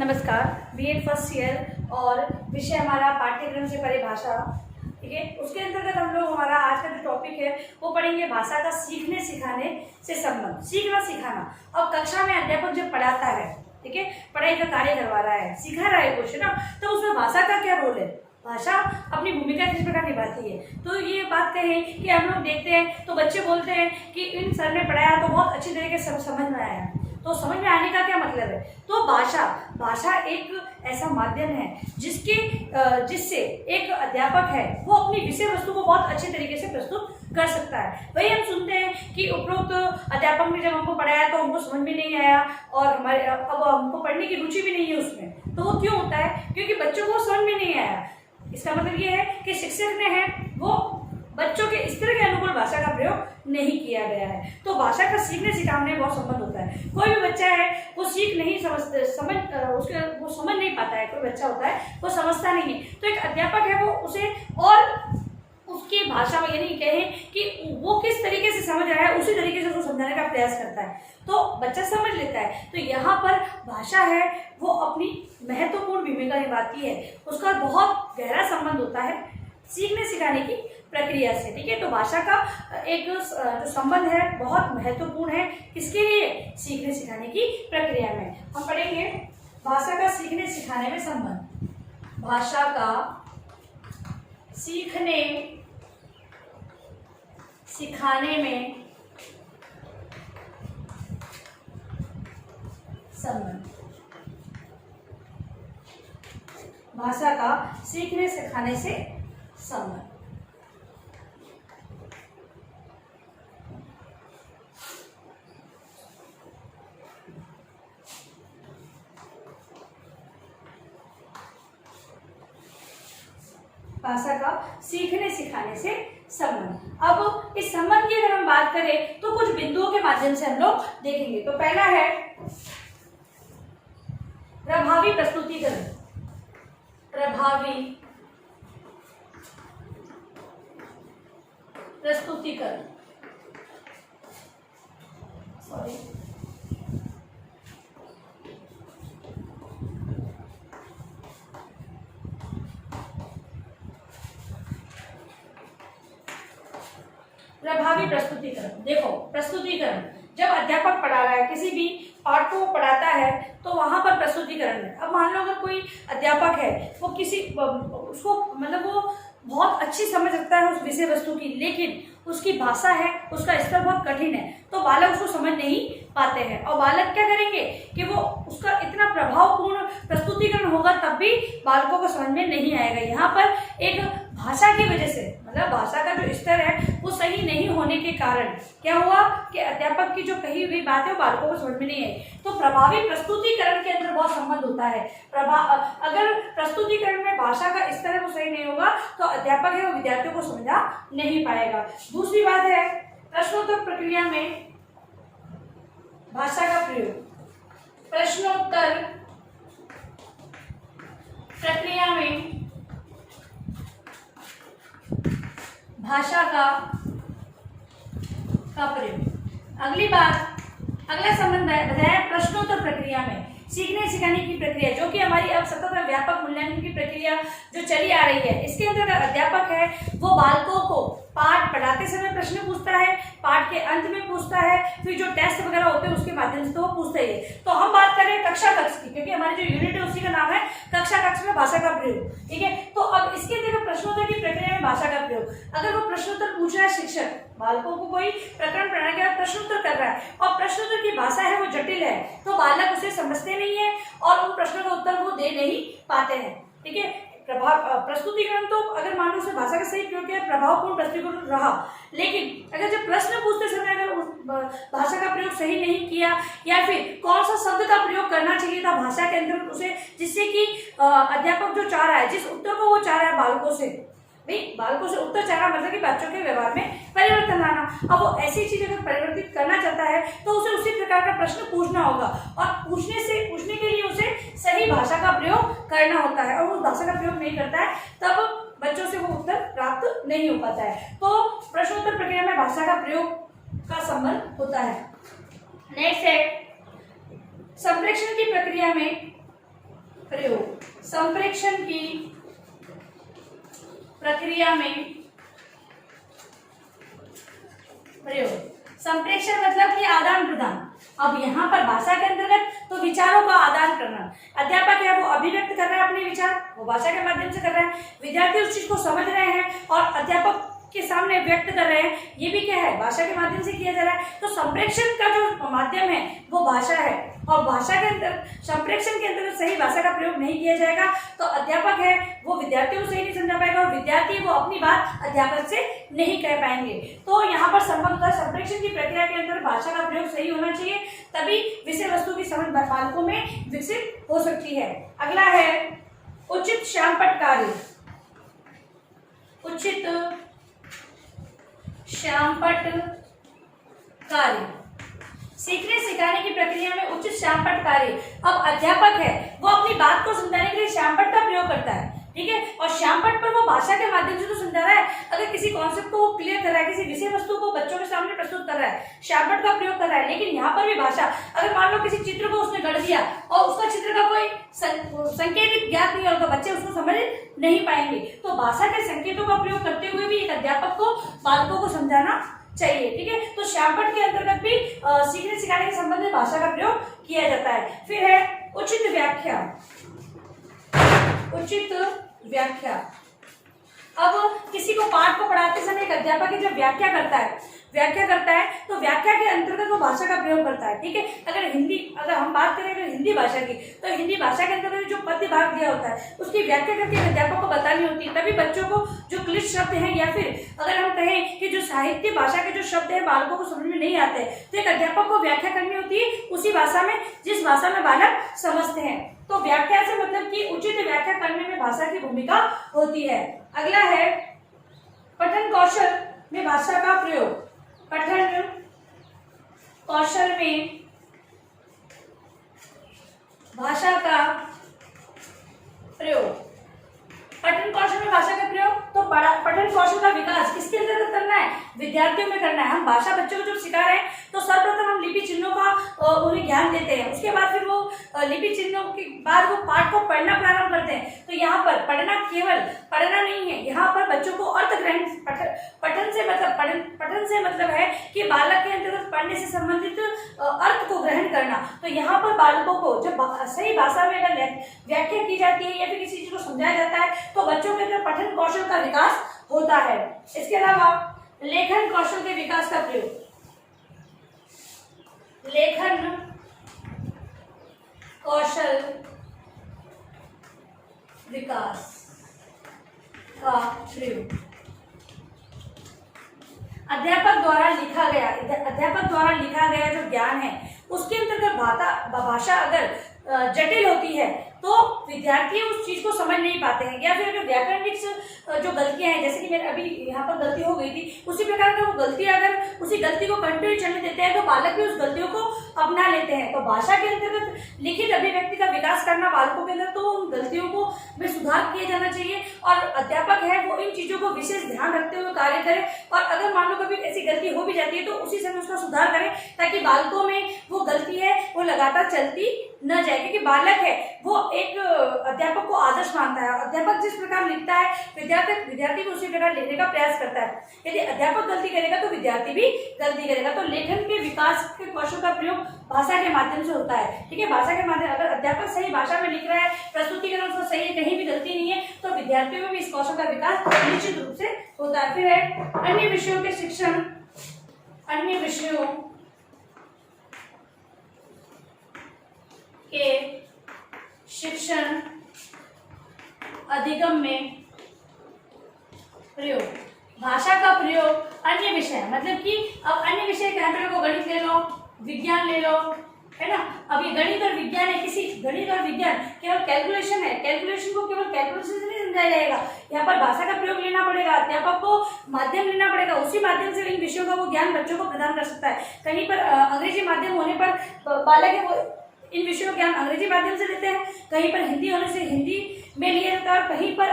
नमस्कार। BEd first year और विषय हमारा पाठ्यक्रम से परिभाषा, ठीक है। उसके अंतर्गत हम लोग हमारा आज का जो टॉपिक है वो पढ़ेंगे भाषा का सीखने सिखाने से संबंध। सीखना सिखाना, अब कक्षा में अध्यापक जब पढ़ाता है, ठीक है, पढ़ाई का कार्य करवा रहा है, सिखा रहा है कुछ, है ना, तो उसमें भाषा का क्या रोल है, भाषा अपनी भूमिका किस प्रकार निभाती है। तो ये बात कहें कि हम लोग देखते हैं तो बच्चे बोलते हैं कि इन सर ने पढ़ाया तो बहुत अच्छी तरीके से समझ में आया। तो समझ में आने का क्या मतलब है? तो भाषा एक ऐसा माध्यम है जिससे एक अध्यापक है वो अपनी विषय वस्तु को बहुत अच्छे तरीके से प्रस्तुत कर सकता है। वही हम सुनते हैं कि उपरोक्त अध्यापक ने जब हमको पढ़ाया तो हमको समझ में नहीं आया और हमारे अब हमको पढ़ने की रुचि भी नहीं है उसमें। तो वो क्यों होता है? क्योंकि बच्चों को समझ में नहीं आया। इसका मतलब ये है कि शिक्षक ने है वो बच्चों के स्तर के अनुकूल भाषा का प्रयोग नहीं किया गया है। तो भाषा का सीखने सिखाने में बहुत संबंध होता है। कोई भी बच्चा है वो सीख नहीं वो समझ नहीं पाता है। कोई बच्चा होता है वो समझता नहीं है, तो एक अध्यापक है वो उसे और उसकी भाषा में, यानी कहें कि वो किस तरीके से समझ रहा है उसी तरीके से उसको समझाने का प्रयास करता है, तो बच्चा समझ लेता है। तो यहाँ पर भाषा है वो अपनी महत्वपूर्ण भूमिका निभाती है। उसका बहुत गहरा संबंध होता है सीखने सिखाने की प्रक्रिया से, ठीक है। तो भाषा का एक जो संबंध है बहुत महत्वपूर्ण है। किसके लिए? सीखने सिखाने की प्रक्रिया में। हम पढ़ेंगे भाषा का सीखने सिखाने में संबंध। भाषा का सीखने सिखाने में संबंध। भाषा का सीखने सिखाने से संबंध। भाषा का सीखने सिखाने से संबंध। अब इस संबंध की अगर हम बात करें तो कुछ बिंदुओं के माध्यम से हम लोग देखेंगे। तो पहला है प्रभावी प्रस्तुतिकरण। प्रभावी प्रस्तुतिकरण, सॉरी, प्रभावी प्रस्तुतिकरण। देखो, प्रस्तुतिकरण जब अध्यापक पढ़ा रहा है, किसी भी पाठ को पढ़ाता है तो वहां पर प्रस्तुतिकरण है। अब मान लो अगर कोई अध्यापक है वो उसको मतलब वो बहुत अच्छी समझ रखता है उस विषय वस्तु की, लेकिन उसकी भाषा है, उसका स्तर बहुत कठिन है, तो बालक उसको समझ नहीं पाते हैं। और बालक क्या करेंगे कि वो उसका इतना प्रभावपूर्ण प्रस्तुतिकरण होगा तब भी बालकों को समझ में नहीं आएगा। यहाँ पर एक भाषा की वजह से, मतलब भाषा का जो स्तर है वो सही नहीं होने के कारण क्या हुआ कि अध्यापक की जो कही हुई बात है वो बालकों को समझ में नहीं आई। तो प्रभावी प्रस्तुतिकरण के अंदर बहुत संबंध होता है। अगर प्रस्तुतिकरण में भाषा का स्तर है वो सही नहीं होगा तो अध्यापक है वो विद्यार्थियों को समझा नहीं पाएगा। दूसरी बात है प्रश्नोत्तर प्रक्रिया में भाषा का प्रयोग। प्रश्नोत्तर प्रक्रिया में भाषा का प्रयोग। अगली बात, अगला संबंध बताया प्रश्नोत्तर प्रक्रिया में सीखने सिखाने की प्रक्रिया, जो कि हमारी अब सतत व्यापक मूल्यांकन की प्रक्रिया जो चली आ रही है। इसके अंदर अध्यापक है वो बालकों को पाठ पढ़ाते समय प्रश्न पूछता है, पाठ के अंत में पूछता है, फिर जो टेस्ट वगैरह होते हैं उसके माध्यम से तो वो पूछता ही है। तो हम बात करें कक्षा कक्ष की, क्योंकि हमारी जो यूनिट है उसी का नाम है कक्षा कक्ष में भाषा का प्रयोग, ठीक है। तो अब इसके अंदर प्रश्नोत्तर की प्रक्रिया में भाषा का प्रयोग, अगर वो प्रश्नोत्तर पूछ रहा है, शिक्षक बालकों को कोई प्रकरण पढ़ाने के बाद प्रश्नोत्तर कर रहा है और प्रश्नोत्तर की भाषा है वो जटिल है, तो बालक उसे समझते नहीं है और उन प्रश्नों का उत्तर वो दे नहीं पाते हैं, ठीक है। प्रस्तुतिकरण तो अगर मान लो उसे भाषा का सही प्रयोग किया, प्रभावपूर्ण प्रस्तुतिकरण रहा, लेकिन अगर जब प्रश्न पूछते समय अगर उस भाषा का प्रयोग सही नहीं किया या फिर कौन सा शब्द का प्रयोग करना चाहिए था भाषा के अंदर उसे, जिससे कि अध्यापक जो चाह रहा है, जिस उत्तर को वो चाह रहा है बालकों से, भाई बालकों से उत्तर चाहना मतलब कि बच्चों के व्यवहार में परिवर्तन लाना। अब वो ऐसी चीज अगर परिवर्तित करना चाहता है तो उसे उसी प्रकार का प्रश्न पूछना होगा और पूछने के लिए उसे सही भाषा का प्रयोग करना होता है, और उस भाषा का प्रयोग नहीं करता है तब बच्चों से वो उत्तर प्राप्त नहीं हो पाता है। तो प्रश्नोत्तर प्रक्रिया में भाषा का प्रयोग का संबंध होता है। नेक्स्ट है संप्रेषण की प्रक्रिया में प्रयोग, संप्रेषण की प्रक्रिया में प्रयोग। संप्रेषण मतलब कि आदान प्रदान। अब यहाँ पर भाषा के अंतर्गत तो विचारों का आदान करना, अध्यापक है वो अभिव्यक्त कर रहा है अपने विचार, वो भाषा के माध्यम से कर रहा है, विद्यार्थी उस चीज को समझ रहे हैं और अध्यापक के सामने व्यक्त कर रहे हैं, ये भी क्या है, भाषा के माध्यम से किया जा रहा है। तो संप्रेषण का जो माध्यम है वो भाषा है, और भाषा के अंदर संप्रेषण के अंतर्गत सही भाषा का प्रयोग नहीं किया जाएगा तो अध्यापक है वो विद्यार्थियों को सही नहीं समझा पाएगा और विद्यार्थी वो अपनी बात अध्यापक से नहीं कह पाएंगे। तो यहाँ पर संबंध था, संप्रेषण की प्रक्रिया के अंदर भाषा का प्रयोग सही होना चाहिए, तभी विषय वस्तु की समझ बालकों में विकसित हो सकती है। अगला है उचित श्यामपट्ट कार्य। उचित श्यामपट्ट कार्य, सीखने सिखाने की प्रक्रिया में उचित श्यामपट्ट कार्य। अब अध्यापक है वो अपनी बात को समझाने के लिए श्यामपट्ट का प्रयोग करता है, ठीक है, और श्यामपट्ट पर वो भाषा के माध्यम से तो समझा रहा है। अगर किसी कॉन्सेप्ट को वो क्लियर कर रहा है, किसी विषय वस्तु को बच्चों के सामने प्रस्तुत कर रहा है, श्यामपट्ट का प्रयोग कर रहा है। लेकिन यहाँ पर भी भाषा, अगर मान लो किसी चित्र को उसने गढ़ दिया और उसका चित्र का कोई संकेत ज्ञात नहीं होगा, बच्चे उसको समझ नहीं पाएंगे। तो भाषा के संकेतों का प्रयोग करते हुए भी एक अध्यापक को बालकों को समझाना चाहिए, ठीक है। तो श्यामपट्ट के अंतर्गत भी सीखने सिखाने के संबंध में भाषा का प्रयोग किया जाता है। फिर है उचित व्याख्या। उचित व्याख्या, अब किसी को पाठ को पढ़ाते समय एक अध्यापक जब व्याख्या करता है तो व्याख्या के अंतर्गत वो भाषा का प्रयोग करता है, ठीक है। अगर हम बात करें अगर हिंदी भाषा की, तो हिंदी भाषा के अंतर्गत जो पद्य भाग दिया होता है उसकी व्याख्या करके अध्यापक को बतानी होती है, तभी बच्चों को जो क्लिष्ट शब्द हैं या फिर अगर हम कहें कि जो साहित्य भाषा के जो शब्द हैं बालकों को समझ में नहीं आते, तो एक अध्यापक को व्याख्या करनी होती है उसी भाषा में जिस भाषा में बालक समझते हैं। तो व्याख्या से मतलब कि उचित व्याख्या करने में भाषा की भूमिका होती है। अगला है पठन कौशल में भाषा का प्रयोग। पठन कौशल में भाषा का प्रयोग। पठन कौशल में भाषा का प्रयोग, तो पठन कौशल का विकास किसके अंतर्गत करना है, विद्यार्थियों में करना है। हम भाषा बच्चों को जब सिखा रहे हैं तो सर्वप्रथम हम लिपि चिन्हों का उन्हें ज्ञान देते हैं, उसके बाद फिर वो लिपि चिन्हों के बाद वो पाठ को पढ़ना प्रारंभ करते हैं। तो यहाँ पर पढ़ना केवल पढ़ना नहीं है, यहाँ पर बच्चों को अर्थ ग्रहण, पठन से मतलब है कि बालक के अंतर्गत पढ़ने से संबंधित अर्थ को ग्रहण करना। तो यहाँ पर बालकों को जब सही भाषा में अगर व्याख्या की जाती है या फिर किसी चीज को समझाया जाता है तो बच्चों के अंदर पठन कौशल का विकास होता है। इसके अलावा लेखन कौशल के विकास का प्रयोग। लेखन कौशल विकास का प्रयोग, अध्यापक द्वारा लिखा गया जो ज्ञान है उसके अंतर्गत भाषा अगर जटिल होती है तो विद्यार्थी उस चीज को समझ नहीं पाते हैं, या फिर अगर व्याकरणिक जो गलतियां हैं, जैसे कि मेरे अभी यहाँ पर गलती हो गई थी, उसी प्रकार का वो गलती अगर उसी गलती को कंटिन्यू चलने देते हैं तो बालक भी उस गलतियों को अपना लेते हैं। तो भाषा के अंतर्गत लिखित अभिव्यक्ति का विकास करना बालकों के अंदर, तो उन गलतियों को में सुधार किया जाना चाहिए और अध्यापक है वो इन चीजों को विशेष ध्यान रखते हुए कार्य करे। और अगर मान लो कभी ऐसी गलती हो भी जाती है तो उसी समय उसका सुधार करें, ताकि बालकों में वो गलती है वो लगातार चलती न जाए। क्योंकि बालक है वो एक अध्यापक को आदर्श मानता है, अध्यापक जिस प्रकार लिखता है विद्यार्थी भी उसी प्रकार लिखने का प्रयास करता है। यदि अध्यापक गलती करेगा तो विद्यार्थी भी गलती करेगा। तो लेखन के विकास के कौशल का प्रयोग भाषा के माध्यम से होता है, ठीक है। भाषा के माध्यम, अगर अध्यापक सही भाषा में लिख रहा है, प्रस्तुतिकरण उसका सही है, कहीं भी गलती नहीं है, तो विद्यार्थियों में भी इस कौशल का विकास निश्चित रूप से होता है। फिर है अन्य विषयों के शिक्षण। अन्य विषयों के शिक्षण अधिगम में प्रयोग। भाषा का प्रयोग अन्य विषय, मतलब कि अब अन्य विषय के अंतर्गत को गणित ले लो, विज्ञान ले लो, है ना। अब ये गणित और विज्ञान है, किसी गणित और विज्ञान केवल कैलकुलेशन है, कैलकुलेशन को केवल कैलकुलेशन से नहीं समझाया जाएगा, यहाँ पर भाषा का प्रयोग लेना पड़ेगा, अध्यापक को माध्यम लेना पड़ेगा, उसी माध्यम से इन विषयों का वो ज्ञान बच्चों को प्रदान कर सकता है। कहीं पर अंग्रेजी माध्यम होने पर बालक है वो इन विषयों के ज्ञान अंग्रेजी माध्यम से लेते हैं, कहीं पर हिंदी होने से हिंदी में लिया जाता है, और कहीं पर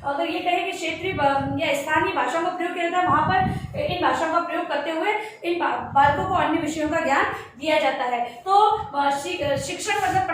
अगर ये कहें कि क्षेत्रीय या स्थानीय भाषाओं का प्रयोग किया जाता है, वहाँ पर इन भाषाओं का प्रयोग करते हुए इन बालकों को अन्य विषयों का ज्ञान दिया जाता है। तो शिक्षण मतलब